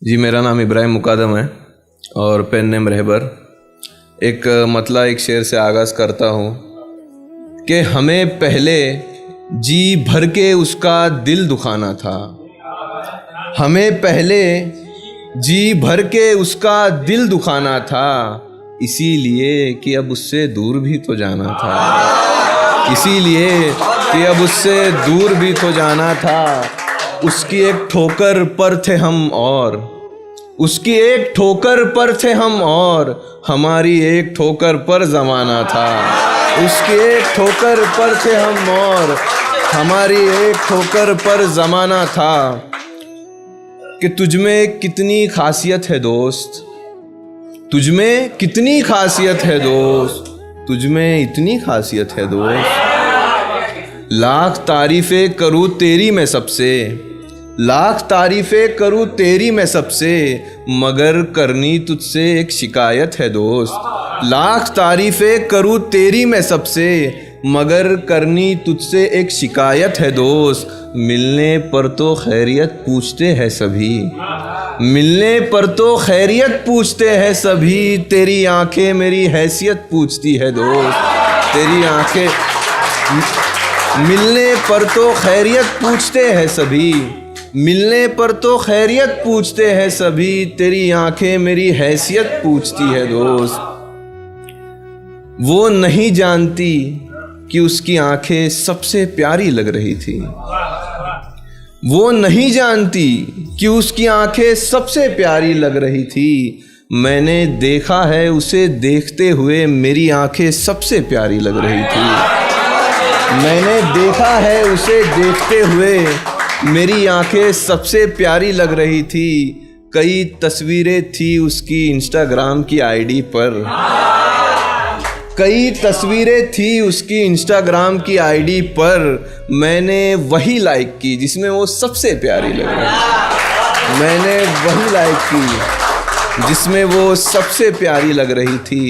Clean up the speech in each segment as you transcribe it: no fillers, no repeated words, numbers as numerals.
जी, मेरा नाम इब्राहिम मुकादम है और पेन नेम रहबर। एक मतला एक शेर से आगाज़ करता हूँ कि हमें पहले जी भर के उसका दिल दुखाना था। हमें पहले जी भर के उसका दिल दुखाना था, इसीलिए कि अब उससे दूर भी तो जाना था। इसीलिए कि अब उससे दूर भी तो जाना था। उसकी एक ठोकर पर थे हम और उसकी एक ठोकर पर थे हम और हमारी एक ठोकर पर ज़माना था। उसकी एक ठोकर पर थे हम और हमारी एक ठोकर पर ज़माना था। कि तुझमें कितनी खासियत है दोस्त, तुझमें कितनी खासियत है दोस्त, तुझमें इतनी खासियत है दोस्त। लाख तारीफ़ें करूँ तेरी मैं सबसे, लाख तारीफ़ें करूँ तेरी मैं सबसे, मगर करनी तुझसे एक शिकायत है दोस्त। लाख तारीफ़ें करूँ तेरी मैं सबसे, मगर करनी तुझसे एक शिकायत है दोस्त। मिलने पर तो खैरियत पूछते हैं सभी, मिलने पर तो खैरियत पूछते हैं सभी, तेरी आंखें मेरी हैसियत पूछती है दोस्त। तेरी आंखें मिलने पर तो खैरियत पूछते हैं सभी, मिलने पर तो खैरियत पूछते हैं सभी, तेरी आंखें मेरी हैसियत पूछती है दोस्त। वो नहीं जानती कि उसकी आंखें सबसे प्यारी लग रही थी। वो नहीं जानती कि उसकी आंखें सबसे प्यारी लग रही थी। मैंने देखा है उसे देखते हुए मेरी आंखें सबसे प्यारी लग रही थी। मैंने देखा है उसे देखते हुए मेरी आंखें सबसे प्यारी लग रही थी। कई तस्वीरें थी उसकी इंस्टाग्राम की आईडी पर, कई तस्वीरें थी उसकी इंस्टाग्राम की आईडी पर, मैंने वही लाइक की जिसमें वो सबसे प्यारी लग रही थी। मैंने वही लाइक की जिसमें वो सबसे प्यारी लग रही थी।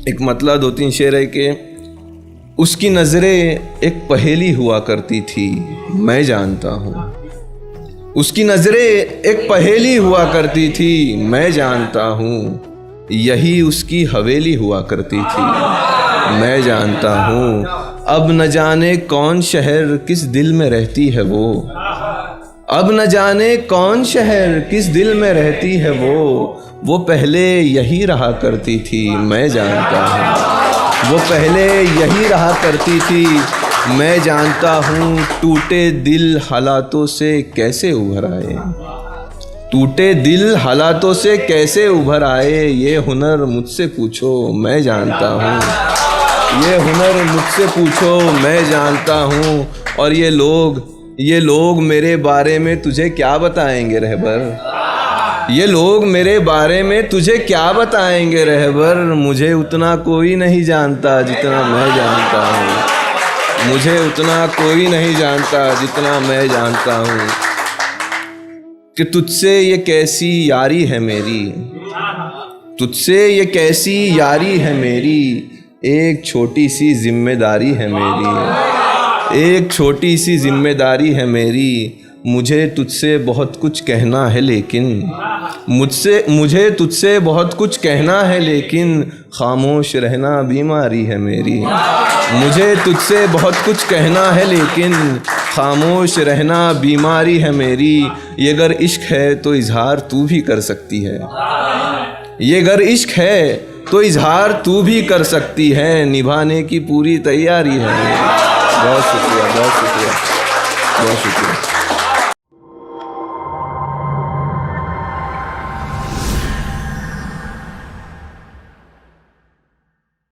एक मतला दो तीन शेर है कि उसकी नज़रें एक पहेली हुआ करती थी, मैं जानता हूँ। उसकी नज़रें एक पहेली हुआ करती थी, मैं जानता हूँ। यही उसकी हवेली हुआ करती थी, मैं जानता हूँ। अब न जाने कौन शहर किस दिल में रहती है वो, अब न जाने कौन शहर किस दिल में रहती है वो पहले यही रहा करती थी, मैं जानता हूँ। वो पहले यही रहा करती थी, मैं जानता हूँ। टूटे दिल हालातों से कैसे उभर आए, टूटे दिल हालातों से कैसे उभर आए, ये हुनर मुझसे पूछो मैं जानता हूँ। ये हुनर मुझसे पूछो मैं जानता हूँ। और ये लोग मेरे बारे में तुझे क्या बताएंगे रहबर, ये लोग मेरे बारे में तुझे क्या बताएंगे रहबर। मुझे उतना कोई नहीं जानता जितना मैं जानता हूँ, मुझे उतना कोई नहीं जानता जितना मैं जानता हूँ। कि तुझसे ये कैसी यारी है मेरी, तुझसे ये कैसी यारी है मेरी, एक छोटी सी जिम्मेदारी है मेरी, एक छोटी सी जिम्मेदारी है मेरी। मुझे तुझसे बहुत कुछ कहना है लेकिन, मुझे तुझसे बहुत कुछ कहना है लेकिन, खामोश रहना बीमारी है मेरी। मुझे तुझसे बहुत कुछ कहना है लेकिन, खामोश रहना बीमारी है मेरी। ये अगर इश्क है तो इजहार तू भी कर सकती है, ये अगर इश्क है तो इजहार तू भी कर सकती है, निभाने की पूरी तैयारी है। बहुत शुक्रिया, बहुत शुक्रिया, बहुत शुक्रिया।